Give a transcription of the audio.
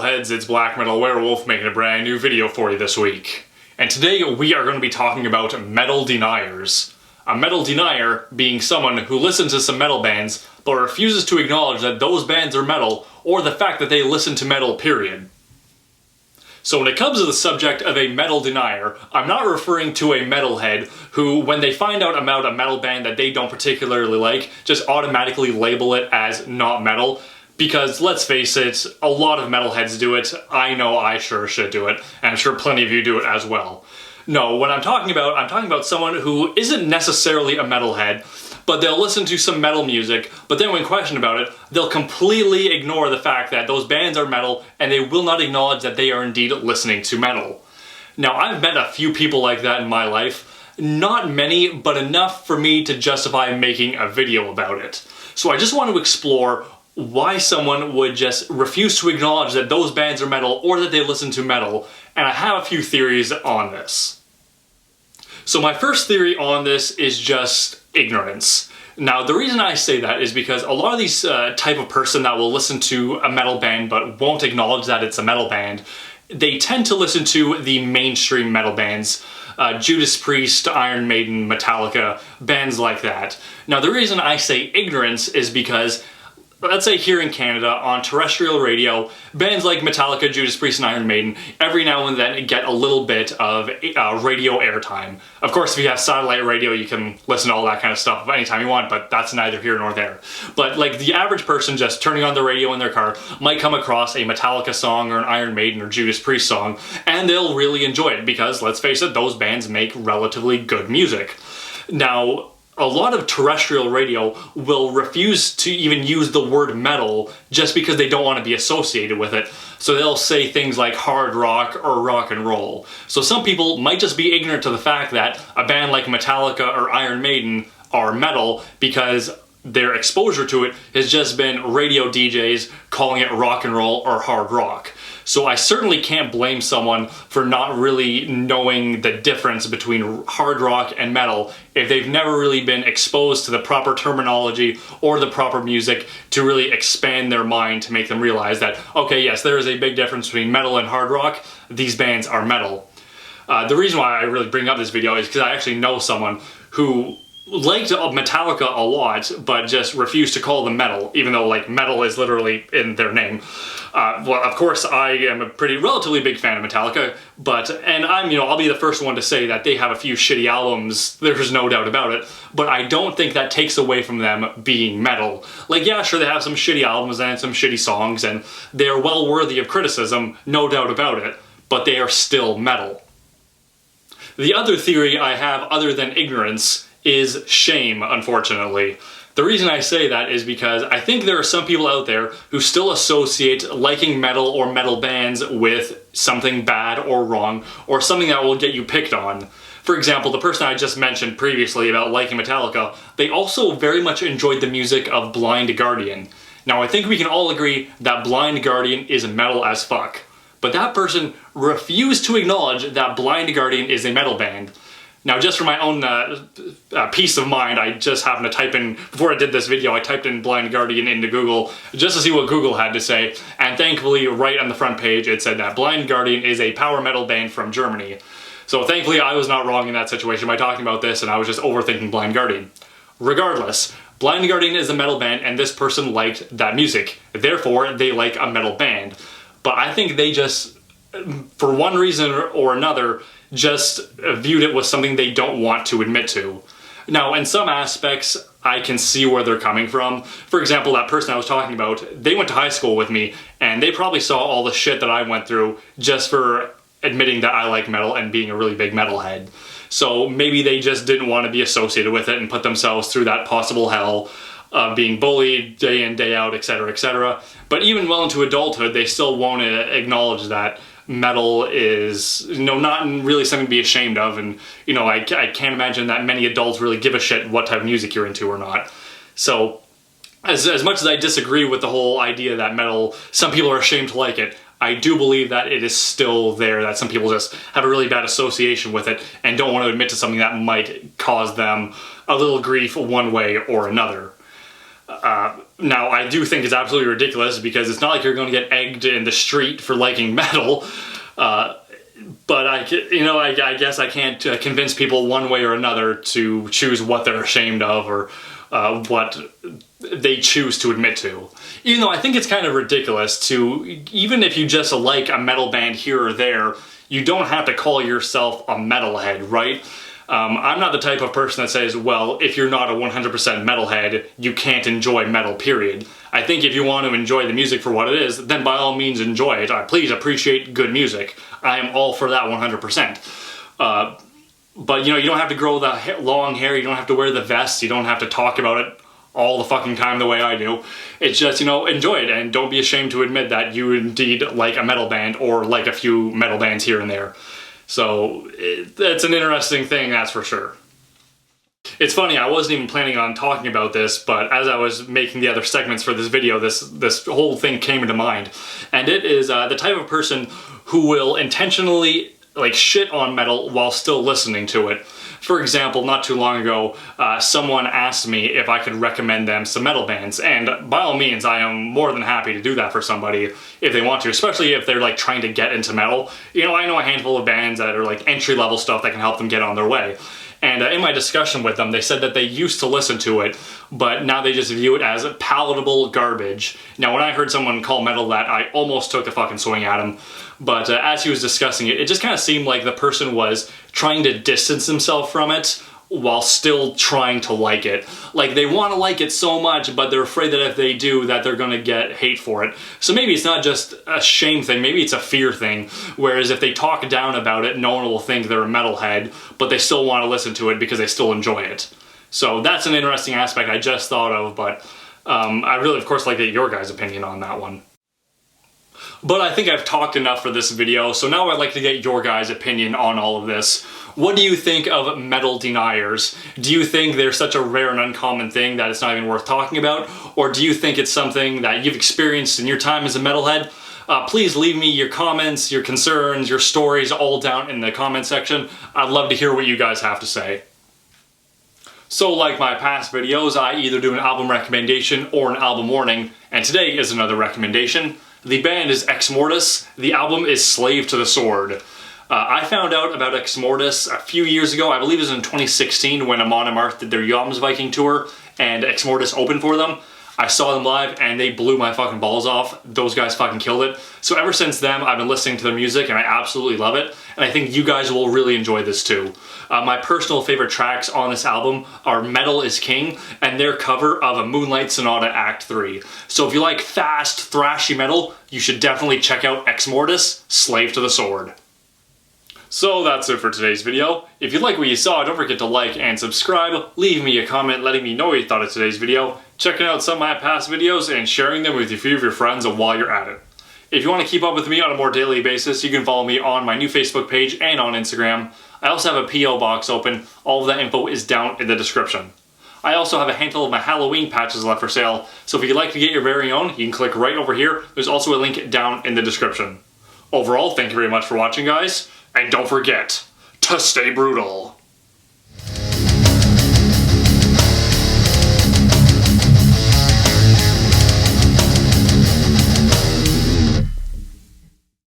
metalheads, it's Blackmetalwerewolf making a brand new video for you this week. And today we are going to be talking about metal deniers. A metal denier being someone who listens to some metal bands but refuses to acknowledge that those bands are metal or the fact that they listen to metal, period. So when it comes to the subject of a metal denier, I'm not referring to a metalhead who, when they find out about a metal band that they don't particularly like, just automatically label it as not metal. Because, let's face it, a lot of metalheads do it. I know I sure should do it, and I'm sure plenty of you do it as well. No, what I'm talking about someone who isn't necessarily a metalhead, but they'll listen to some metal music, but then when questioned about it, they'll completely ignore the fact that those bands are metal, and they will not acknowledge that they are indeed listening to metal. Now, I've met a few people like that in my life. Not many, but enough for me to justify making a video about it. So I just want to explore why someone would just refuse to acknowledge that those bands are metal or that they listen to metal, and I have a few theories on this. So my first theory on this is just ignorance. Now, the reason I say that is because a lot of these type of person that will listen to a metal band but won't acknowledge that it's a metal band, they tend to listen to the mainstream metal bands. Judas Priest, Iron Maiden, Metallica, bands like that. Now, the reason I say ignorance is because, let's say here in Canada, on terrestrial radio, bands like Metallica, Judas Priest, and Iron Maiden every now and then get a little bit of radio airtime. Of course, if you have satellite radio, you can listen to all that kind of stuff anytime you want, but that's neither here nor there. But like the average person just turning on the radio in their car might come across a Metallica song or an Iron Maiden or Judas Priest song, and they'll really enjoy it because, let's face it, those bands make relatively good music. Now, a lot of terrestrial radio will refuse to even use the word metal just because they don't want to be associated with it. So they'll say things like hard rock or rock and roll. So some people might just be ignorant to the fact that a band like Metallica or Iron Maiden are metal because their exposure to it has just been radio DJs calling it rock and roll or hard rock. So I certainly can't blame someone for not really knowing the difference between hard rock and metal if they've never really been exposed to the proper terminology or the proper music to really expand their mind to make them realize that, okay, yes, there is a big difference between metal and hard rock. These bands are metal. The reason why I really bring up this video is because I actually know someone who liked Metallica a lot, but just refused to call them metal, even though like metal is literally in their name. Well, of course, I am a relatively big fan of Metallica, and I'll be the first one to say that they have a few shitty albums, there's no doubt about it, but I don't think that takes away from them being metal. Like, yeah, sure, they have some shitty albums and some shitty songs, and they are well worthy of criticism, no doubt about it, but they are still metal. The other theory I have, other than ignorance, is shame, unfortunately. The reason I say that is because I think there are some people out there who still associate liking metal or metal bands with something bad or wrong, or something that will get you picked on. For example, the person I just mentioned previously about liking Metallica, they also very much enjoyed the music of Blind Guardian. Now, I think we can all agree that Blind Guardian is metal as fuck, but that person refused to acknowledge that Blind Guardian is a metal band. Now, just for my own peace of mind, I just happened to type in, before I did this video, I typed in Blind Guardian into Google just to see what Google had to say, and thankfully, right on the front page, it said that Blind Guardian is a power metal band from Germany. So thankfully, I was not wrong in that situation by talking about this, and I was just overthinking Blind Guardian. Regardless, Blind Guardian is a metal band, and this person liked that music. Therefore, they like a metal band. But I think they just, for one reason or another, just viewed it was something they don't want to admit to. Now, in some aspects, I can see where they're coming from. For example, that person I was talking about, they went to high school with me, and they probably saw all the shit that I went through just for admitting that I like metal and being a really big metalhead. So maybe they just didn't want to be associated with it and put themselves through that possible hell of being bullied day in, day out, etc., etc. But even well into adulthood, they still won't acknowledge that metal is, not really something to be ashamed of, and, I can't imagine that many adults really give a shit what type of music you're into or not. So, as much as I disagree with the whole idea that metal, some people are ashamed to like it, I do believe that it is still there, that some people just have a really bad association with it and don't want to admit to something that might cause them a little grief one way or another. Now, I do think it's absolutely ridiculous because it's not like you're going to get egged in the street for liking metal. But I guess I can't convince people one way or another to choose what they're ashamed of or what they choose to admit to. Even though I think it's kind of ridiculous to, even if you just like a metal band here or there, you don't have to call yourself a metalhead, right? I'm not the type of person that says, well, if you're not a 100% metalhead, you can't enjoy metal, period. I think if you want to enjoy the music for what it is, then by all means enjoy it. Please appreciate good music. I am all for that 100%. But, you know, you don't have to grow the long hair, you don't have to wear the vest, you don't have to talk about it all the fucking time the way I do. It's just, you know, enjoy it and don't be ashamed to admit that you indeed like a metal band or like a few metal bands here and there. So, it's an interesting thing, that's for sure. It's funny, I wasn't even planning on talking about this, but as I was making the other segments for this video, this whole thing came into mind. And it is the type of person who will intentionally, like, shit on metal while still listening to it. For example, not too long ago, someone asked me if I could recommend them some metal bands, and by all means, I am more than happy to do that for somebody if they want to, especially if they're like trying to get into metal. You know, I know a handful of bands that are like entry-level stuff that can help them get on their way. And in my discussion with them, they said that they used to listen to it, but now they just view it as palatable garbage. Now, when I heard someone call metal that, I almost took a fucking swing at him. But as he was discussing it, it just kind of seemed like the person was trying to distance himself from it while still trying to like it. Like, they want to like it so much, but they're afraid that if they do, that they're going to get hate for it. So maybe it's not just a shame thing, maybe it's a fear thing. Whereas if they talk down about it, no one will think they're a metalhead, but they still want to listen to it because they still enjoy it. So that's an interesting aspect I just thought of, but I really, of course, like to get your guys' opinion on that one. But I think I've talked enough for this video, so now I'd like to get your guys' opinion on all of this. What do you think of metal deniers? Do you think they're such a rare and uncommon thing that it's not even worth talking about? Or do you think it's something that you've experienced in your time as a metalhead? Please leave me your comments, your concerns, your stories all down in the comment section. I'd love to hear what you guys have to say. So like my past videos, I either do an album recommendation or an album warning, and today is another recommendation. The band is Exmortus, the album is Slave to the Sword. I found out about Exmortus a few years ago, I believe it was in 2016 when Amon Amarth did their Jomsviking tour and Exmortus opened for them. I saw them live and they blew my fucking balls off. Those guys fucking killed it. So ever since then, I've been listening to their music and I absolutely love it. And I think you guys will really enjoy this too. My personal favorite tracks on this album are Metal is King and their cover of A Moonlight Sonata Act 3. So if you like fast, thrashy metal, you should definitely check out Exmortus, Slave to the Sword. So that's it for today's video. If you like what you saw, don't forget to like and subscribe. Leave me a comment letting me know what you thought of today's video, checking out some of my past videos, and sharing them with a few of your friends while you're at it. If you want to keep up with me on a more daily basis, you can follow me on my new Facebook page and on Instagram. I also have a P.O. box open. All of that info is down in the description. I also have a handful of my Halloween patches left for sale, so if you'd like to get your very own, you can click right over here. There's also a link down in the description. Overall, thank you very much for watching, guys. And don't forget to stay brutal.